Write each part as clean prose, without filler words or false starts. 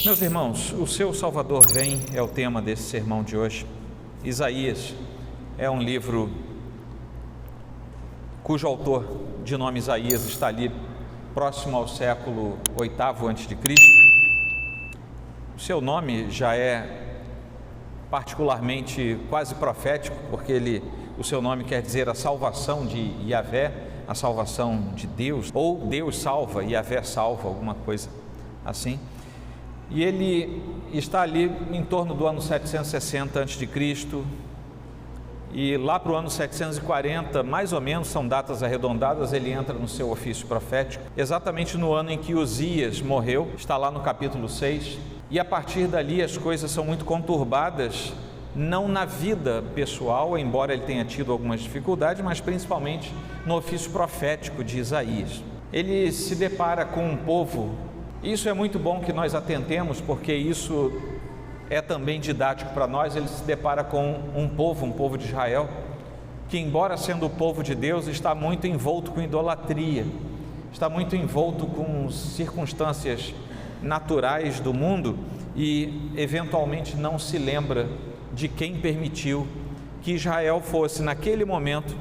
Meus irmãos, o seu Salvador vem é o tema desse sermão de hoje. Isaías é um livro cujo autor, de nome Isaías, está ali próximo ao século VIII a.C. O seu nome já é particularmente quase profético, porque o seu nome quer dizer a salvação de Yahvé, a salvação de Deus, ou Deus salva, Yahvé salva, alguma coisa assim. E ele está ali em torno do ano 760 a.C., e lá para o ano 740, mais ou menos, são datas arredondadas, ele entra no seu ofício profético, exatamente no ano em que Uzias morreu, está lá no capítulo 6, e a partir dali as coisas são muito conturbadas, não na vida pessoal, embora ele tenha tido algumas dificuldades, mas principalmente no ofício profético de Isaías. Ele se depara com um povo. Isso é muito bom que nós atentemos, porque isso é também didático para nós. Ele se depara com um povo de Israel, que embora sendo o povo de Deus, está muito envolto com idolatria, está muito envolto com circunstâncias naturais do mundo e eventualmente não se lembra de quem permitiu que Israel fosse, naquele momento,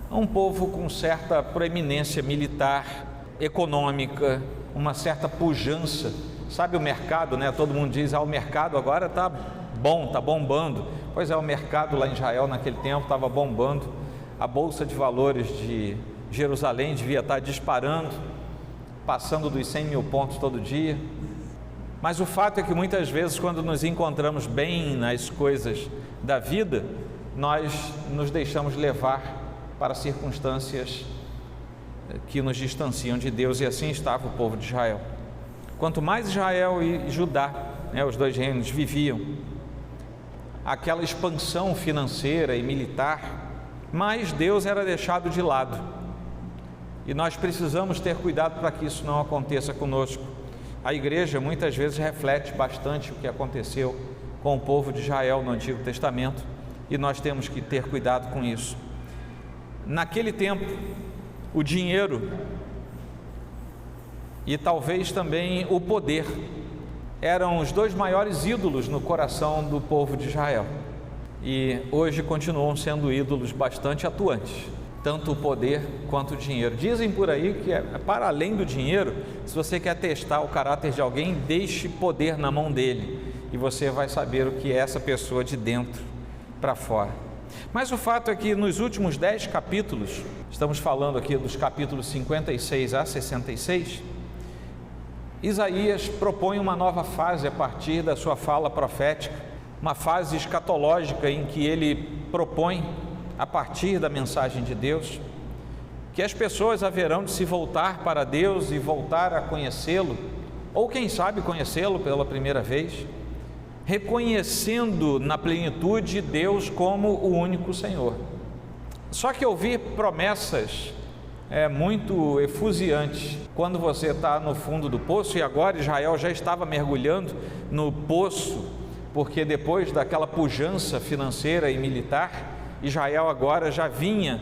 um povo com certa proeminência militar, econômica, uma certa pujança. Sabe o mercado, né? Todo mundo diz, o mercado agora está bom, está bombando. Pois é, o mercado lá em Israel naquele tempo estava bombando. A bolsa de valores de Jerusalém devia estar disparando, passando dos 100 mil pontos todo dia. Mas o fato é que muitas vezes, quando nos encontramos bem nas coisas da vida, nós nos deixamos levar para circunstâncias que nos distanciam de Deus, e assim estava o povo de Israel. Quanto mais Israel e Judá, os dois reinos, viviam aquela expansão financeira e militar, mais Deus era deixado de lado. E nós precisamos ter cuidado para que isso não aconteça conosco. A igreja muitas vezes reflete bastante o que aconteceu com o povo de Israel no Antigo Testamento, e nós temos que ter cuidado com isso. Naquele tempo, o dinheiro e talvez também o poder eram os dois maiores ídolos no coração do povo de Israel, e hoje continuam sendo ídolos bastante atuantes, tanto o poder quanto o dinheiro. Dizem por aí que para além do dinheiro, se você quer testar o caráter de alguém, deixe poder na mão dele e você vai saber o que é essa pessoa de dentro para fora. Mas o fato é que nos últimos 10 capítulos, estamos falando aqui dos capítulos 56 a 66, Isaías propõe uma nova fase a partir da sua fala profética, uma fase escatológica em que ele propõe, a partir da mensagem de Deus, que as pessoas haverão de se voltar para Deus e voltar a conhecê-lo, ou quem sabe conhecê-lo pela primeira vez, reconhecendo na plenitude Deus como o único Senhor. Só que ouvir promessas é muito efusiante quando você está no fundo do poço, e agora Israel já estava mergulhando no poço, porque depois daquela pujança financeira e militar, Israel agora já vinha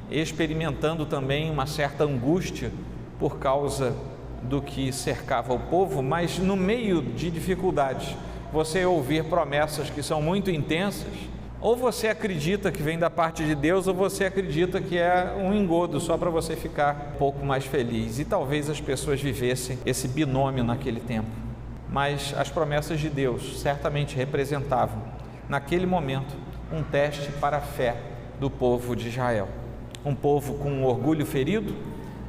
experimentando também uma certa angústia por causa do que cercava o povo. Mas no meio de dificuldades, você ouvir promessas que são muito intensas, ou você acredita que vem da parte de Deus, ou você acredita que é um engodo só para você ficar um pouco mais feliz. E talvez as pessoas vivessem esse binômio naquele tempo. Mas as promessas de Deus certamente representavam, naquele momento, um teste para a fé do povo de Israel. Um povo com um orgulho ferido,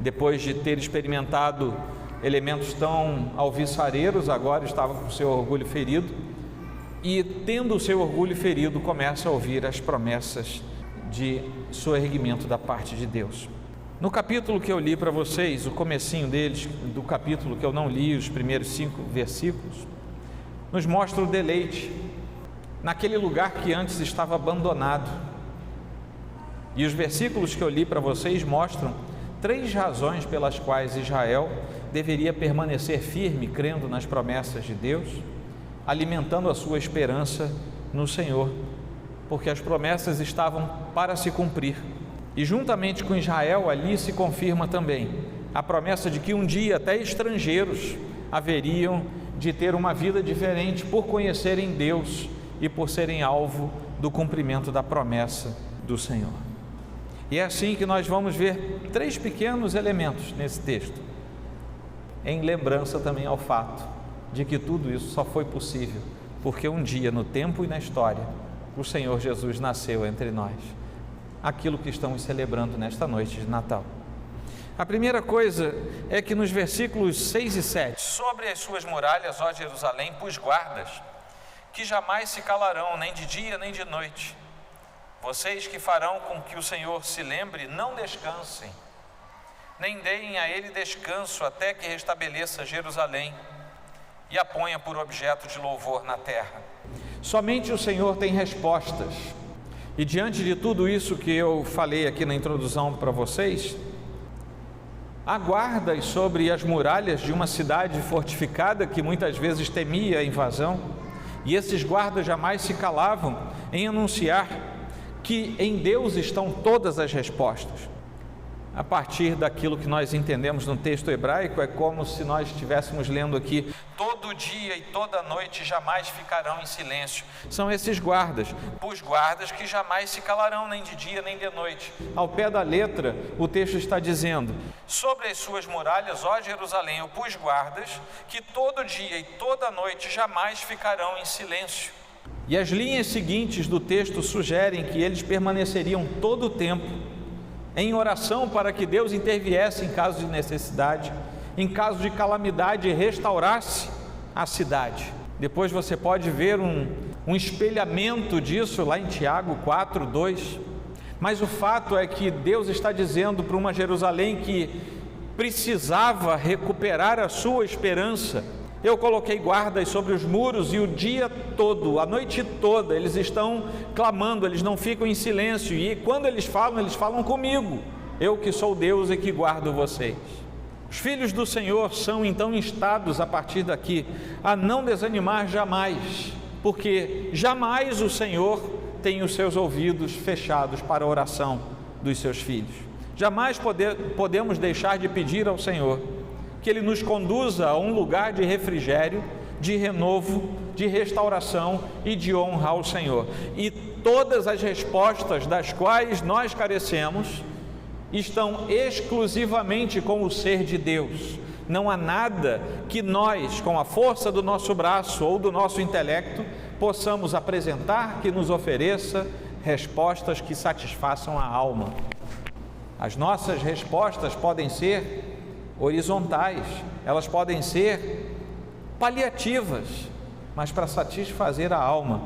depois de ter experimentado elementos tão alvissareiros, agora estava com o seu orgulho ferido, e tendo o seu orgulho ferido, começa a ouvir as promessas de soerguimento da parte de Deus. No capítulo que eu li para vocês, o comecinho deles, do capítulo que eu não li, os primeiros 5 versículos, nos mostra o deleite naquele lugar que antes estava abandonado. E os versículos que eu li para vocês mostram 3 razões pelas quais Israel deveria permanecer firme, crendo nas promessas de Deus, alimentando a sua esperança no Senhor, porque as promessas estavam para se cumprir. E juntamente com Israel ali se confirma também a promessa de que um dia até estrangeiros haveriam de ter uma vida diferente por conhecerem Deus e por serem alvo do cumprimento da promessa do Senhor. E é assim que nós vamos ver 3 pequenos elementos nesse texto, em lembrança também ao fato de que tudo isso só foi possível porque um dia, no tempo e na história, o Senhor Jesus nasceu entre nós, aquilo que estamos celebrando nesta noite de Natal. A primeira coisa é que nos versículos 6 e 7, sobre as suas muralhas, ó Jerusalém, pus guardas, que jamais se calarão, nem de dia nem de noite. Vocês que farão com que o Senhor se lembre, não descansem, nem deem a Ele descanso, até que restabeleça Jerusalém e a ponha por objeto de louvor na terra. Somente o Senhor tem respostas. E diante de tudo isso que eu falei aqui na introdução para vocês, há guardas sobre as muralhas de uma cidade fortificada que muitas vezes temia a invasão, e esses guardas jamais se calavam em anunciar que em Deus estão todas as respostas. A partir daquilo que nós entendemos no texto hebraico, é como se nós estivéssemos lendo aqui: todo dia e toda noite jamais ficarão em silêncio. São esses guardas, os guardas que jamais se calarão, nem de dia nem de noite. Ao pé da letra, o texto está dizendo: sobre as suas muralhas, ó Jerusalém, eu pus guardas que todo dia e toda noite jamais ficarão em silêncio. E as linhas seguintes do texto sugerem que eles permaneceriam todo o tempo em oração para que Deus interviesse em caso de necessidade, em caso de calamidade, e restaurasse a cidade. Depois você pode ver um espelhamento disso lá em Tiago 4:2. Mas o fato é que Deus está dizendo para uma Jerusalém que precisava recuperar a sua esperança: eu coloquei guardas sobre os muros, e o dia todo, a noite toda, eles estão clamando, eles não ficam em silêncio, e quando eles falam comigo, eu que sou Deus e que guardo vocês. Os filhos do Senhor são então instados a partir daqui a não desanimar jamais, porque jamais o Senhor tem os seus ouvidos fechados para a oração dos seus filhos. Jamais podemos deixar de pedir ao Senhor que Ele nos conduza a um lugar de refrigério, de renovo, de restauração e de honra ao Senhor. E todas as respostas das quais nós carecemos estão exclusivamente com o ser de Deus. Não há nada que nós, com a força do nosso braço ou do nosso intelecto, possamos apresentar que nos ofereça respostas que satisfaçam a alma. As nossas respostas podem ser horizontais, elas podem ser paliativas, mas para satisfazer a alma,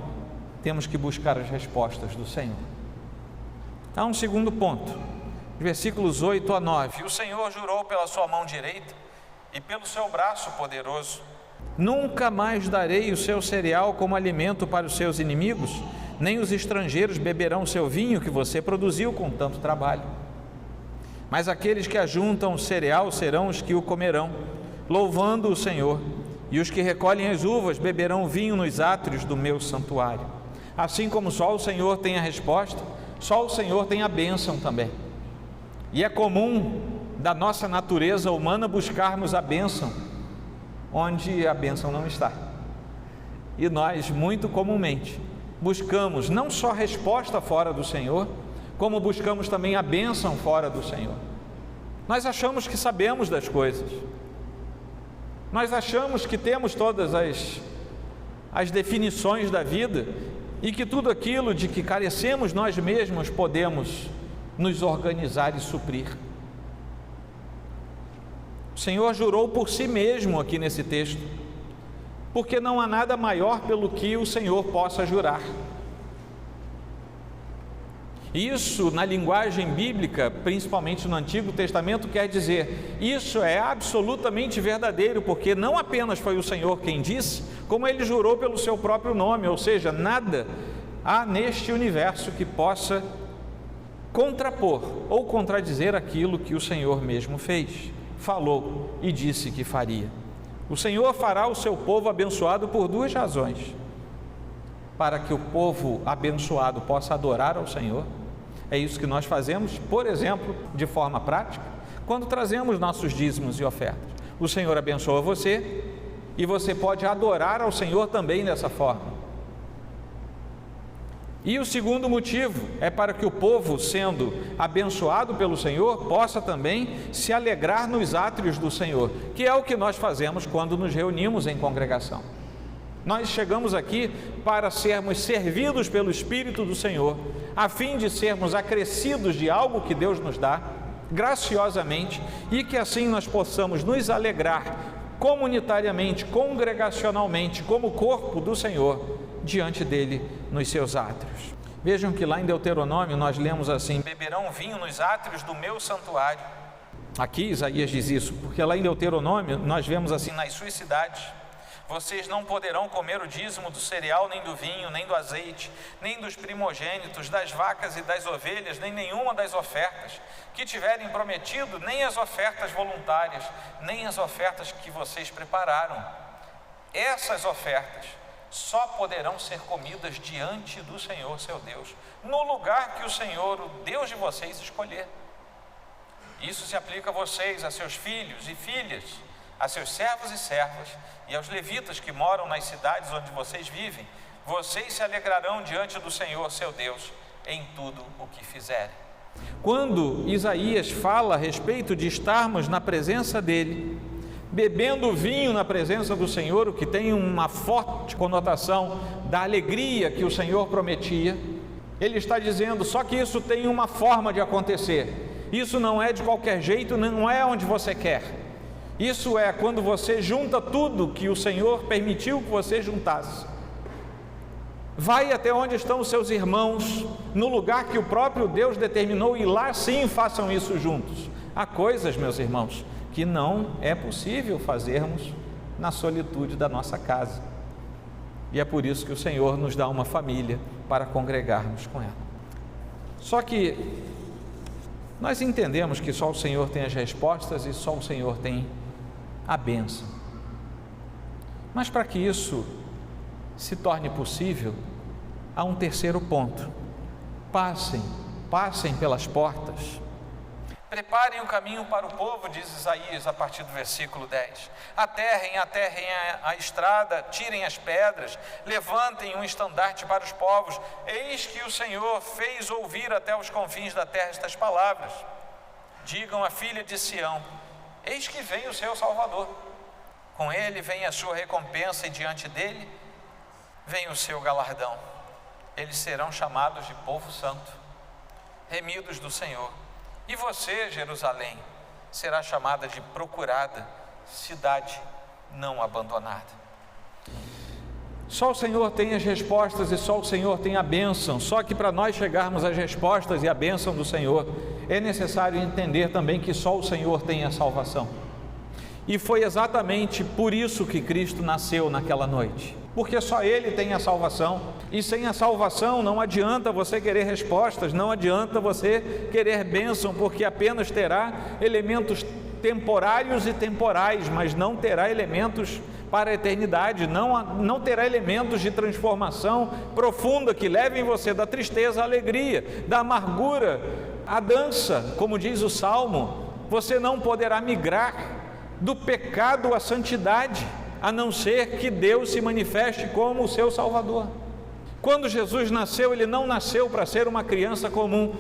temos que buscar as respostas do Senhor. Há um segundo ponto, versículos 8 a 9. O Senhor jurou pela sua mão direita e pelo seu braço poderoso: nunca mais darei o seu cereal como alimento para os seus inimigos, nem os estrangeiros beberão seu vinho que você produziu com tanto trabalho. Mas aqueles que ajuntam cereal serão os que o comerão, louvando o Senhor, e os que recolhem as uvas beberão vinho nos átrios do meu santuário. Assim como só o Senhor tem a resposta, só o Senhor tem a bênção também. E é comum da nossa natureza humana buscarmos a bênção onde a bênção não está. E nós, muito comumente, buscamos não só resposta fora do Senhor, como buscamos também a bênção fora do Senhor. Nós achamos que sabemos das coisas, nós achamos que temos todas as definições da vida, e que tudo aquilo de que carecemos nós mesmos podemos nos organizar e suprir. O Senhor jurou por si mesmo aqui nesse texto, porque não há nada maior pelo que o Senhor possa jurar. Isso, na linguagem bíblica, principalmente no Antigo Testamento, quer dizer: isso é absolutamente verdadeiro, porque não apenas foi o Senhor quem disse, como Ele jurou pelo seu próprio nome, ou seja, nada há neste universo que possa contrapor ou contradizer aquilo que o Senhor mesmo fez, falou e disse que faria. O Senhor fará o seu povo abençoado por duas razões: para que o povo abençoado possa adorar ao Senhor. É isso que nós fazemos, por exemplo, de forma prática, quando trazemos nossos dízimos e ofertas. O Senhor abençoa você e você pode adorar ao Senhor também dessa forma. E o segundo motivo é para que o povo, sendo abençoado pelo Senhor, possa também se alegrar nos átrios do Senhor, que é o que nós fazemos quando nos reunimos em congregação. Nós chegamos aqui para sermos servidos pelo Espírito do Senhor, a fim de sermos acrescidos de algo que Deus nos dá, graciosamente, e que assim nós possamos nos alegrar comunitariamente, congregacionalmente, como corpo do Senhor, diante dele nos seus átrios. Vejam que lá em Deuteronômio nós lemos assim: beberão vinho nos átrios do meu santuário. Aqui Isaías diz isso, porque lá em Deuteronômio nós vemos assim: nas suas cidades vocês não poderão comer o dízimo do cereal, nem do vinho, nem do azeite, nem dos primogênitos, das vacas e das ovelhas, nem nenhuma das ofertas que tiverem prometido, nem as ofertas voluntárias, nem as ofertas que vocês prepararam. Essas ofertas só poderão ser comidas diante do Senhor seu Deus, no lugar que o Senhor, o Deus de vocês, escolher. Isso se aplica a vocês, a seus filhos e filhas, a seus servos e servas e aos levitas que moram nas cidades onde vocês vivem. Vocês se alegrarão diante do Senhor seu Deus em tudo o que fizerem. Quando Isaías fala a respeito de estarmos na presença dele, bebendo vinho na presença do Senhor, o que tem uma forte conotação da alegria que o Senhor prometia, ele está dizendo, só que isso tem uma forma de acontecer, isso não é de qualquer jeito, não é onde você quer, isso é quando você junta tudo que o Senhor permitiu que você juntasse, vai até onde estão os seus irmãos, no lugar que o próprio Deus determinou, e lá sim façam isso juntos. Há coisas, meus irmãos, que não é possível fazermos na solitude da nossa casa, e é por isso que o Senhor nos dá uma família para congregarmos com ela. Só que nós entendemos que só o Senhor tem as respostas e só o Senhor tem a bênção, mas para que isso se torne possível, há um terceiro ponto: passem pelas portas. Preparem o caminho para o povo, diz Isaías a partir do versículo 10. Aterrem a estrada, tirem as pedras, levantem um estandarte para os povos. Eis que o Senhor fez ouvir até os confins da terra estas palavras. Digam à filha de Sião: eis que vem o seu Salvador. Com ele vem a sua recompensa e diante dele vem o seu galardão. Eles serão chamados de povo santo, remidos do Senhor. E você, Jerusalém, será chamada de procurada, cidade não abandonada. Só o Senhor tem as respostas e só o Senhor tem a bênção. Só que para nós chegarmos às respostas e à bênção do Senhor, é necessário entender também que só o Senhor tem a salvação. E foi exatamente por isso que Cristo nasceu naquela noite, porque só Ele tem a salvação, e sem a salvação não adianta você querer respostas, não adianta você querer bênção, porque apenas terá elementos temporários e temporais, mas não terá elementos para a eternidade, não terá elementos de transformação profunda que levem você da tristeza à alegria, da amargura à dança, como diz o Salmo. Você não poderá migrar do pecado à santidade, a não ser que Deus se manifeste como o seu Salvador. Quando Jesus nasceu, Ele não nasceu para ser uma criança comum.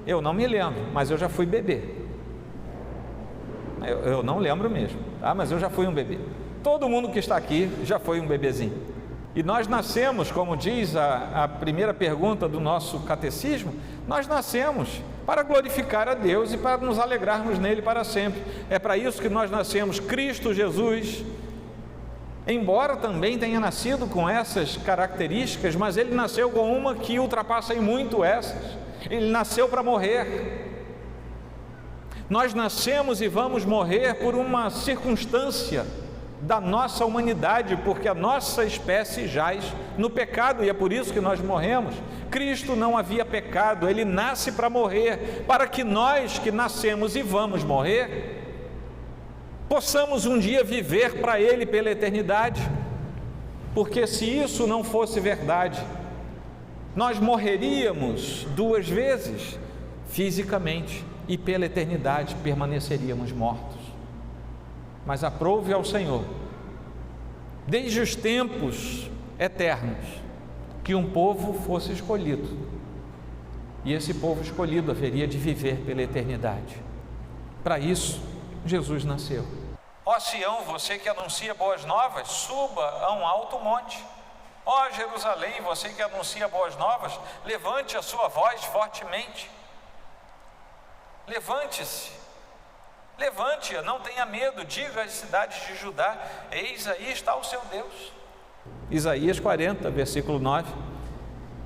Eu não me lembro, mas eu já fui bebê. Eu não lembro mesmo, tá? Mas eu já fui um bebê. Todo mundo que está aqui já foi um bebezinho. E nós nascemos, como diz a primeira pergunta do nosso catecismo, nós nascemos para glorificar a Deus e para nos alegrarmos nele para sempre. É para isso que nós nascemos. Cristo Jesus, embora também tenha nascido com essas características, mas ele nasceu com uma que ultrapassa em muito essas. Ele nasceu para morrer. Nós nascemos e vamos morrer por uma circunstância da nossa humanidade, porque a nossa espécie jaz no pecado, e é por isso que nós morremos. Cristo não havia pecado, Ele nasce para morrer, para que nós que nascemos e vamos morrer, possamos um dia viver para Ele pela eternidade, porque se isso não fosse verdade, nós morreríamos duas vezes, fisicamente, e pela eternidade permaneceríamos mortos. Mas aprouve ao Senhor desde os tempos eternos, que um povo fosse escolhido, e esse povo escolhido haveria de viver pela eternidade. Para isso, Jesus nasceu. Ó Sião, você que anuncia boas novas, suba a um alto monte. Ó Jerusalém, você que anuncia boas novas, levante a sua voz fortemente. Levante-se, levante-a, não tenha medo, diga às cidades de Judá: eis aí está o seu Deus. Isaías 40, versículo 9.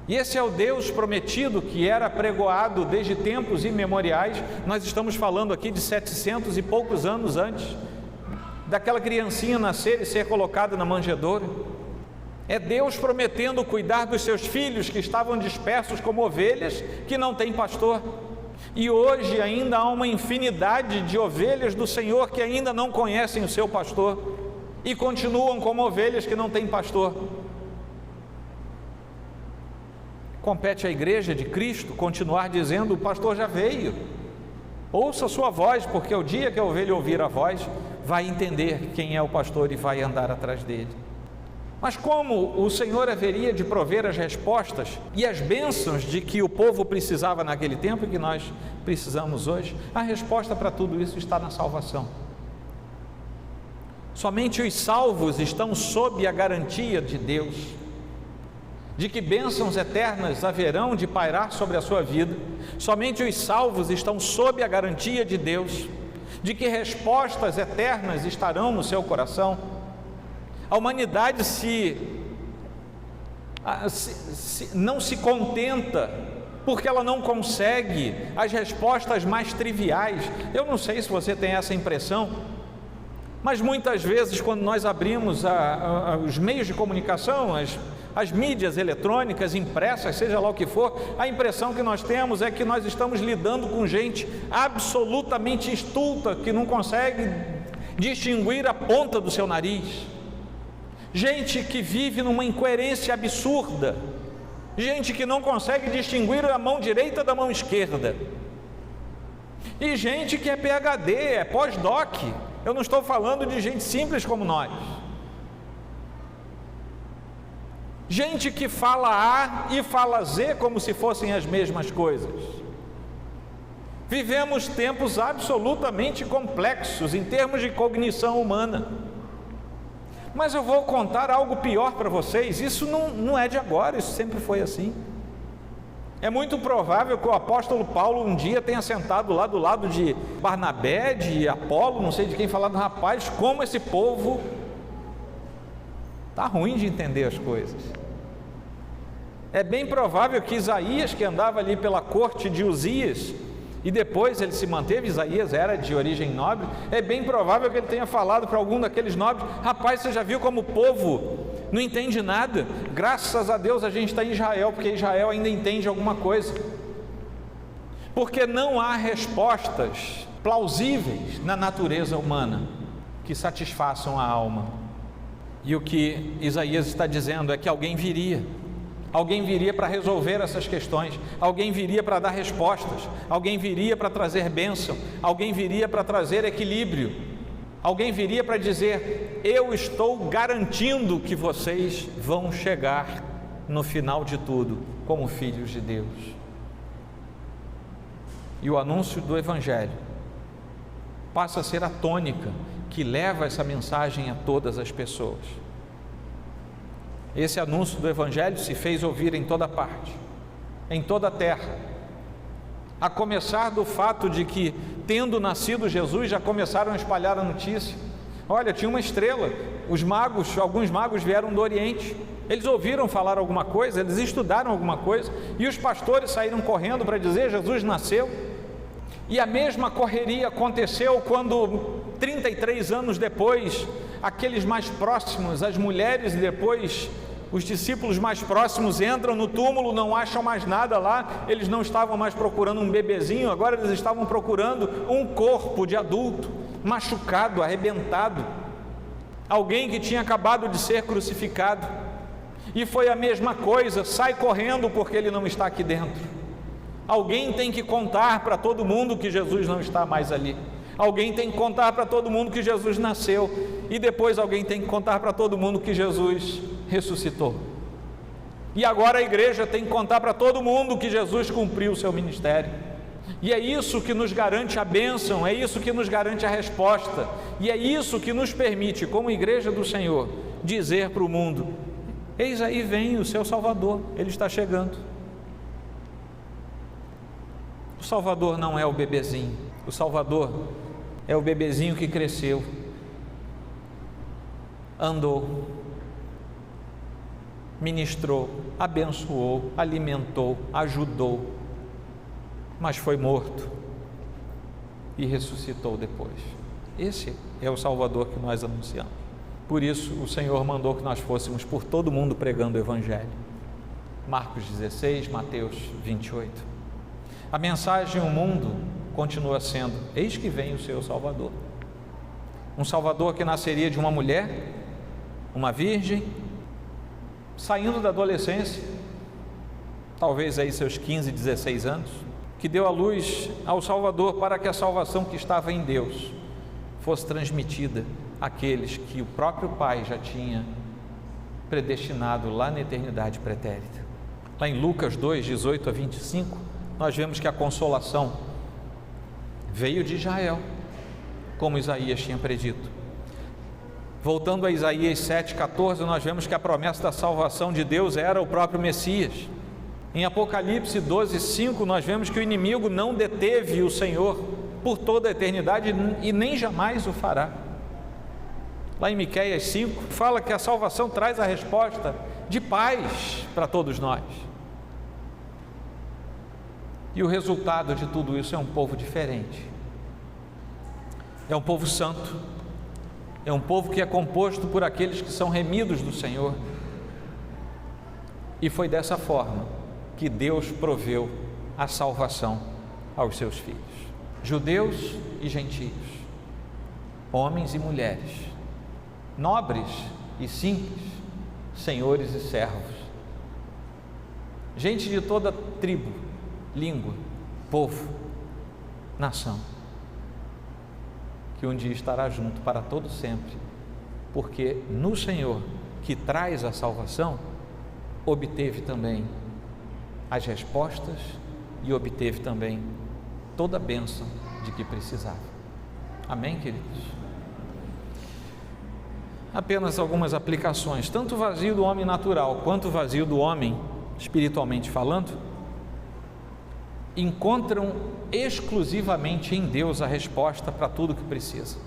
E esse é o Deus prometido que era pregoado desde tempos imemoriais. Nós estamos falando aqui de 700 e poucos anos antes daquela criancinha nascer e ser colocada na manjedoura. É Deus prometendo cuidar dos seus filhos que estavam dispersos como ovelhas que não têm pastor. E hoje ainda há uma infinidade de ovelhas do Senhor que ainda não conhecem o seu pastor e continuam como ovelhas que não têm pastor. Compete à igreja de Cristo continuar dizendo: o pastor já veio, ouça a sua voz, porque o dia que a ovelha ouvir a voz, vai entender quem é o pastor e vai andar atrás dele. Mas como o Senhor haveria de prover as respostas e as bênçãos de que o povo precisava naquele tempo e que nós precisamos hoje? A resposta para tudo isso está na salvação. Somente os salvos estão sob a garantia de Deus, de que bênçãos eternas haverão de pairar sobre a sua vida. Somente os salvos estão sob a garantia de Deus, de que respostas eternas estarão no seu coração. A humanidade não se contenta, porque ela não consegue as respostas mais triviais. Eu não sei se você tem essa impressão, mas muitas vezes quando nós abrimos os meios de comunicação, as mídias eletrônicas, impressas, seja lá o que for, a impressão que nós temos é que nós estamos lidando com gente absolutamente estulta, que não consegue distinguir a ponta do seu nariz, gente que vive numa incoerência absurda, gente que não consegue distinguir a mão direita da mão esquerda, e gente que é PhD, é pós-doc. Eu não estou falando de gente simples como nós. Gente que fala A e fala Z como se fossem as mesmas coisas. Vivemos tempos absolutamente complexos em termos de cognição humana. Mas eu vou contar algo pior para vocês. Isso não é de agora, isso sempre foi assim. É muito provável que o apóstolo Paulo um dia tenha sentado lá do lado de Barnabé, de Apolo, não sei de quem, falado: rapaz, como esse povo está ruim de entender as coisas. É bem provável que Isaías, que andava ali pela corte de Uzias, e depois ele se manteve, Isaías era de origem nobre, é bem provável que ele tenha falado para algum daqueles nobres: rapaz, você já viu como o povo não entende nada? Graças a Deus a gente está em Israel, porque Israel ainda entende alguma coisa. Porque não há respostas plausíveis na natureza humana que satisfaçam a alma. E o que Isaías está dizendo é que alguém viria para resolver essas questões, alguém viria para dar respostas, alguém viria para trazer bênção, alguém viria para trazer equilíbrio, alguém viria para dizer: eu estou garantindo que vocês vão chegar no final de tudo como filhos de Deus. E o anúncio do Evangelho passa a ser a tônica que leva essa mensagem a todas as pessoas. Esse anúncio do Evangelho se fez ouvir em toda parte, em toda a terra, a começar do fato de que, tendo nascido Jesus, já começaram a espalhar a notícia. Olha, tinha uma estrela, alguns magos vieram do Oriente, eles ouviram falar alguma coisa, eles estudaram alguma coisa, e os pastores saíram correndo para dizer: Jesus nasceu. E a mesma correria aconteceu quando, 33 anos depois, aqueles mais próximos, as mulheres, e depois os discípulos mais próximos entram no túmulo, não acham mais nada lá. Eles não estavam mais procurando um bebezinho, agora eles estavam procurando um corpo de adulto, machucado, arrebentado, alguém que tinha acabado de ser crucificado. E foi a mesma coisa: sai correndo porque ele não está aqui dentro. Alguém tem que contar para todo mundo que Jesus não está mais ali. Alguém tem que contar para todo mundo que Jesus nasceu, e depois alguém tem que contar para todo mundo que Jesus ressuscitou. E agora a igreja tem que contar para todo mundo que Jesus cumpriu o seu ministério. E é isso que nos garante a bênção, é isso que nos garante a resposta, e é isso que nos permite, como igreja do Senhor, dizer para o mundo: eis aí vem o seu Salvador, ele está chegando. O Salvador não é o bebezinho, o Salvador é o bebezinho que cresceu, andou, ministrou, abençoou, alimentou, ajudou, mas foi morto e ressuscitou depois. Esse é o Salvador que nós anunciamos. Por isso o Senhor mandou que nós fôssemos por todo mundo pregando o Evangelho. Marcos 16, Mateus 28. A mensagem ao mundo continua sendo: eis que vem o seu Salvador. Um Salvador que nasceria de uma mulher, uma virgem, saindo da adolescência, talvez aí seus 15, 16 anos, que deu à luz ao Salvador para que a salvação que estava em Deus fosse transmitida àqueles que o próprio Pai já tinha predestinado lá na eternidade pretérita. Lá em Lucas 2, 18 a 25, nós vemos que a consolação veio de Israel, como Isaías tinha predito. Voltando a Isaías 7,14, nós vemos que a promessa da salvação de Deus era o próprio Messias. Em Apocalipse 12,5, nós vemos que o inimigo não deteve o Senhor por toda a eternidade e nem jamais o fará. Lá em Miqueias 5, fala que a salvação traz a resposta de paz para todos nós. E o resultado de tudo isso é um povo diferente. É um povo santo. É um povo que é composto por aqueles que são remidos do Senhor. E foi dessa forma que Deus proveu a salvação aos seus filhos, judeus e gentios, homens e mulheres, nobres e simples, senhores e servos, gente de toda tribo, língua, povo, nação, que um dia estará junto para todo sempre, porque no Senhor, que traz a salvação, obteve também as respostas e obteve também toda a bênção de que precisava. Amém, queridos? Apenas algumas aplicações, tanto o vazio do homem natural quanto o vazio do homem espiritualmente falando, encontram exclusivamente em Deus a resposta para tudo que precisa.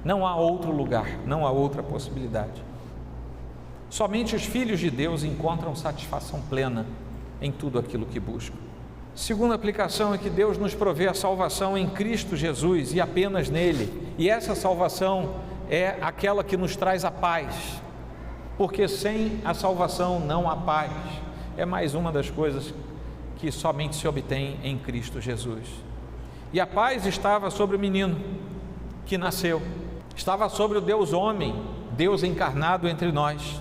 Não há outro lugar, não há outra possibilidade. Somente os filhos de Deus encontram satisfação plena em tudo aquilo que buscam. Segunda aplicação é que Deus nos provê a salvação em Cristo Jesus e apenas nele, e essa salvação é aquela que nos traz a paz, porque sem a salvação não há paz. É mais uma das coisas que somente se obtém em Cristo Jesus. E a paz estava sobre o menino que nasceu, estava sobre o Deus homem, Deus encarnado entre nós,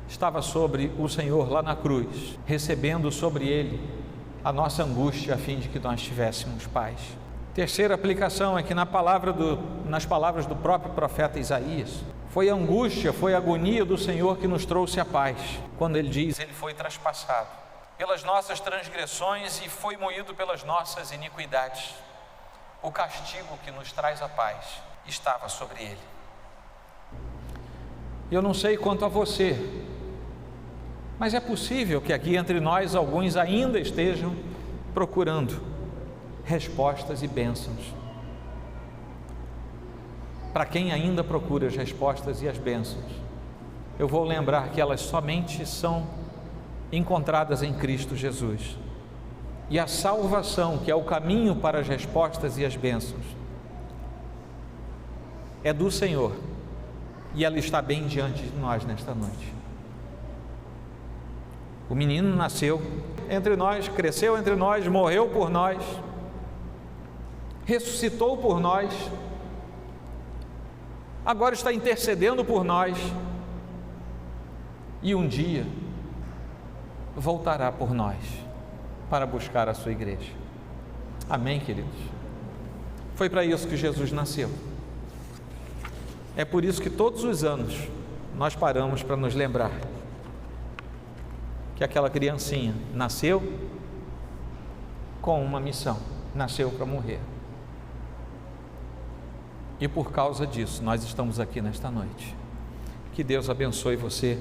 estava sobre o Senhor lá na cruz, recebendo sobre ele a nossa angústia a fim de que nós tivéssemos paz. Terceira aplicação é que nas palavras do próprio profeta Isaías, foi a angústia, foi a agonia do Senhor que nos trouxe a paz, quando ele diz: ele foi traspassado pelas nossas transgressões e foi moído pelas nossas iniquidades. O castigo que nos traz a paz estava sobre ele. Eu não sei quanto a você, mas é possível que aqui entre nós alguns ainda estejam procurando respostas e bênçãos. Para quem ainda procura as respostas e as bênçãos, eu vou lembrar que elas somente são encontradas em Cristo Jesus. E a salvação, que é o caminho para as respostas e as bênçãos, é do Senhor, e ela está bem diante de nós nesta noite. O menino nasceu entre nós, cresceu entre nós, morreu por nós, ressuscitou por nós, agora está intercedendo por nós, e um dia voltará por nós para buscar a sua igreja. Amém, queridos? Foi para isso que Jesus nasceu. É por isso que todos os anos nós paramos para nos lembrar que aquela criancinha nasceu com uma missão, nasceu para morrer. E por causa disso nós estamos aqui nesta noite. Que Deus abençoe você